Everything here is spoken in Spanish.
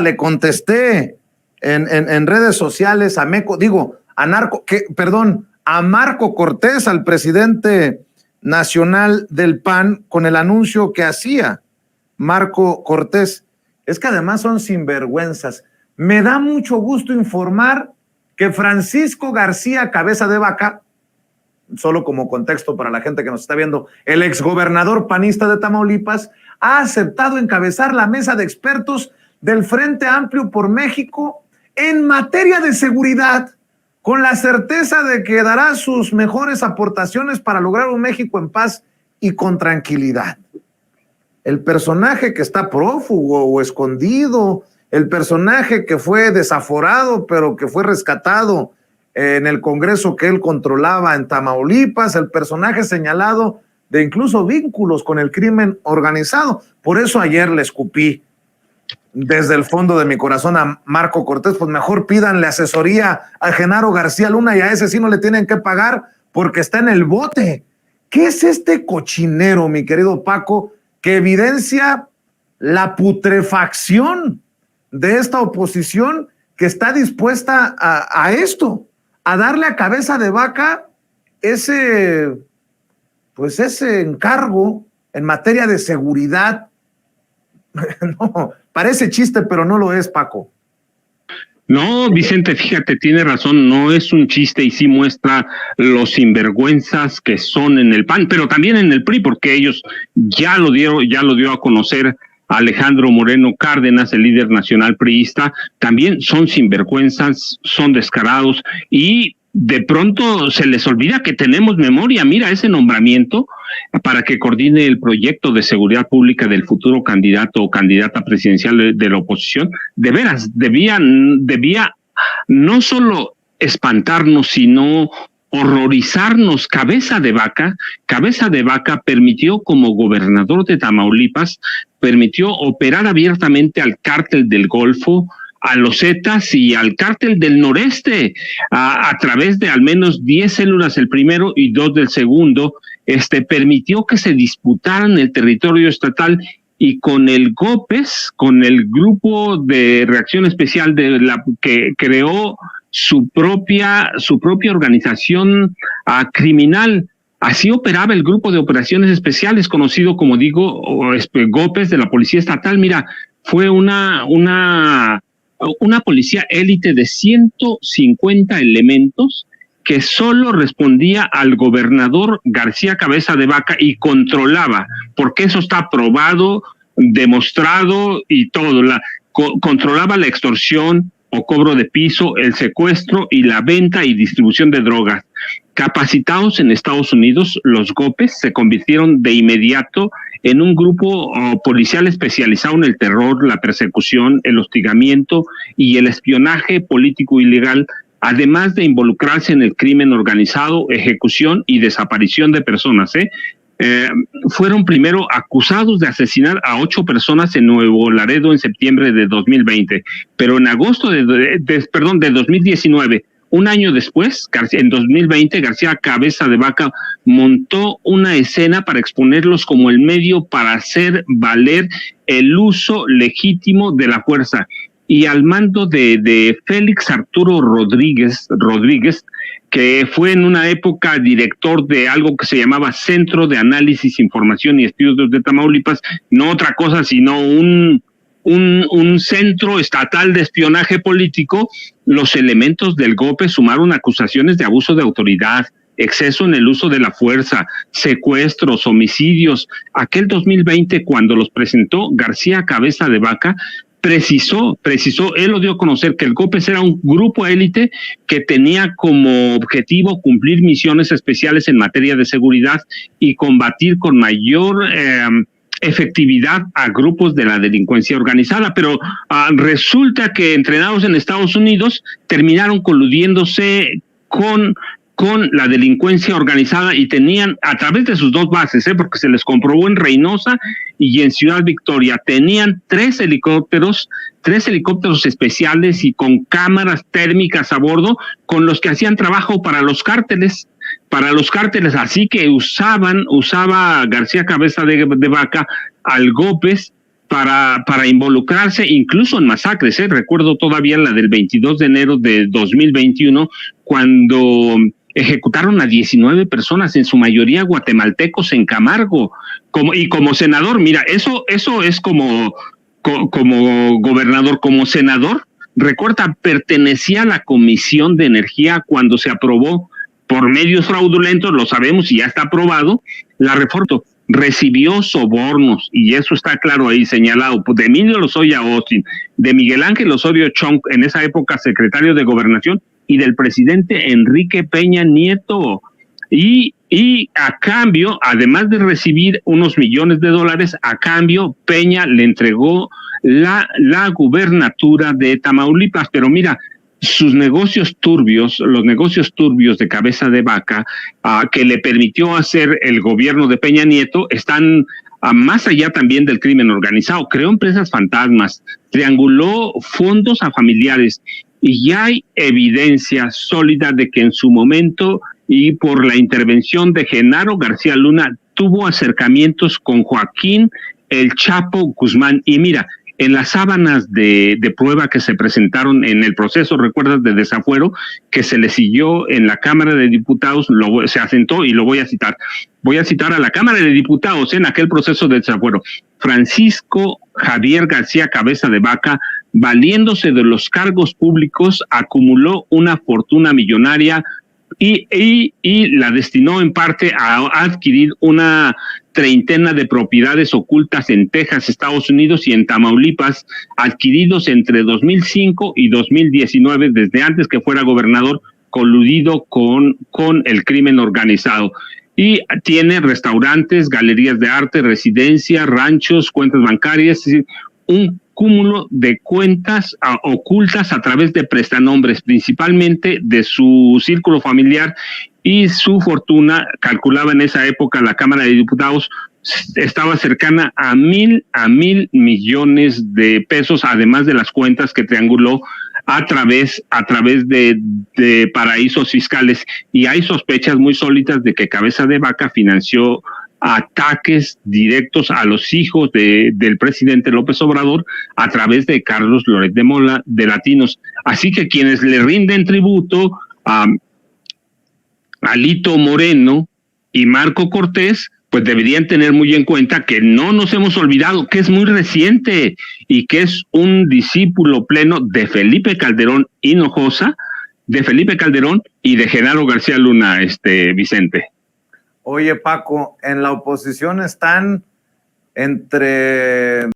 le contesté en redes sociales a Marco Cortés, al presidente nacional del PAN, con el anuncio que hacía Marco Cortés. Es que además son sinvergüenzas. Me da mucho gusto informar que Francisco García Cabeza de Vaca, solo como contexto para la gente que nos está viendo, el exgobernador panista de Tamaulipas, ha aceptado encabezar la mesa de expertos del Frente Amplio por México en materia de seguridad, con la certeza de que dará sus mejores aportaciones para lograr un México en paz y con tranquilidad. El personaje que está prófugo o escondido, el personaje que fue desaforado pero que fue rescatado en el Congreso que él controlaba en Tamaulipas, el personaje señalado de incluso vínculos con el crimen organizado. Por eso ayer le escupí desde el fondo de mi corazón a Marco Cortés, pues mejor pídanle asesoría a Genaro García Luna y a ese sí no le tienen que pagar porque está en el bote. ¿Qué es este cochinero, mi querido Paco, que evidencia la putrefacción de esta oposición que está dispuesta a esto, a darle a Cabeza de Vaca ese encargo en materia de seguridad? No, parece chiste, pero no lo es, Paco. No, Vicente, fíjate, tiene razón, no es un chiste y sí muestra los sinvergüenzas que son en el PAN, pero también en el PRI, porque ellos ya lo dio a conocer Alejandro Moreno Cárdenas, el líder nacional priista, también son sinvergüenzas, son descarados y de pronto se les olvida que tenemos memoria. Mira, ese nombramiento para que coordine el proyecto de seguridad pública del futuro candidato o candidata presidencial de la oposición, de veras, debía no solo espantarnos, sino horrorizarnos. Cabeza de Vaca permitió, como gobernador de Tamaulipas, permitió operar abiertamente al cártel del Golfo, a los Zetas y al cártel del Noreste, a través de al menos 10 células el primero y 2 del segundo, permitió que se disputaran el territorio estatal y con el GOPES, con el Grupo de Reacción Especial que creó su propia organización criminal. Así operaba el Grupo de Operaciones Especiales, conocido como GOPES de la Policía Estatal. Mira, fue una policía élite de 150 elementos que solo respondía al gobernador García Cabeza de Vaca y controlaba, porque eso está probado, demostrado y todo, controlaba la extorsión o cobro de piso, el secuestro y la venta y distribución de drogas. Capacitados en Estados Unidos, los GOPES se convirtieron de inmediato en un grupo policial especializado en el terror, la persecución, el hostigamiento y el espionaje político ilegal, además de involucrarse en el crimen organizado, ejecución y desaparición de personas. Fueron primero acusados de asesinar a 8 personas en Nuevo Laredo en septiembre de 2020, pero en agosto de 2019, un año después, en 2020, García Cabeza de Vaca montó una escena para exponerlos como el medio para hacer valer el uso legítimo de la fuerza. Y al mando de Félix Arturo Rodríguez, que fue en una época director de algo que se llamaba Centro de Análisis, Información y Estudios de Tamaulipas, no otra cosa sino un centro estatal de espionaje político, los elementos del GOPE sumaron acusaciones de abuso de autoridad, exceso en el uso de la fuerza, secuestros, homicidios. Aquel 2020, cuando los presentó García Cabeza de Vaca, precisó, él lo dio a conocer, que el GOPES era un grupo élite que tenía como objetivo cumplir misiones especiales en materia de seguridad y combatir con mayor efectividad a grupos de la delincuencia organizada, pero resulta que entrenados en Estados Unidos terminaron coludiéndose con la delincuencia organizada y tenían, a través de sus 2 bases, porque se les comprobó en Reynosa y en Ciudad Victoria, tenían 3 helicópteros especiales y con cámaras térmicas a bordo con los que hacían trabajo para los cárteles, así que usaba García Cabeza de Vaca al GOPES para involucrarse incluso en masacres. Recuerdo todavía la del 22 de enero de 2021, cuando ejecutaron a 19 personas, en su mayoría guatemaltecos, en Camargo. Como senador, mira, eso es como gobernador, como senador. Recuerda, pertenecía a la Comisión de Energía cuando se aprobó por medios fraudulentos, lo sabemos y ya está aprobado, la reforma. Recibió sobornos, y eso está claro ahí señalado, de Emilio Lozoya Austin, de Miguel Ángel Osorio Chong, en esa época secretario de Gobernación, y del presidente Enrique Peña Nieto. Y a cambio, además de recibir unos millones de dólares, a cambio Peña le entregó la gubernatura de Tamaulipas. Pero mira, sus negocios turbios, los negocios turbios de Cabeza de Vaca, que le permitió hacer el gobierno de Peña Nieto, están más allá también del crimen organizado. Creó empresas fantasmas, trianguló fondos a familiares, y ya hay evidencia sólida de que en su momento, y por la intervención de Genaro García Luna, tuvo acercamientos con Joaquín El Chapo Guzmán. Y mira, en las sábanas de prueba que se presentaron en el proceso, recuerdas, de desafuero, que se le siguió en la Cámara de Diputados, se asentó, y lo voy a citar. Voy a citar a la Cámara de Diputados en aquel proceso de desafuero. Francisco Javier García Cabeza de Vaca, valiéndose de los cargos públicos, acumuló una fortuna millonaria y la destinó en parte a adquirir una treintena de propiedades ocultas en Texas, Estados Unidos, y en Tamaulipas, adquiridos entre 2005 y 2019, desde antes que fuera gobernador, coludido con el crimen organizado. Y tiene restaurantes, galerías de arte, residencias, ranchos, cuentas bancarias, es decir, un cúmulo de cuentas ocultas a través de prestanombres, principalmente de su círculo familiar, y su fortuna, calculaba en esa época la Cámara de Diputados, estaba cercana a mil millones de pesos, además de las cuentas que trianguló a través de paraísos fiscales. Y hay sospechas muy sólidas de que Cabeza de Vaca financió ataques directos a los hijos del presidente López Obrador a través de Carlos Loret de Mola, de Latinos. Así que quienes le rinden tributo a Alito Moreno y Marco Cortés, pues deberían tener muy en cuenta que no nos hemos olvidado que es muy reciente y que es un discípulo pleno de Felipe Calderón Hinojosa, de Felipe Calderón y de Genaro García Luna, Vicente. Oye, Paco, en la oposición están entre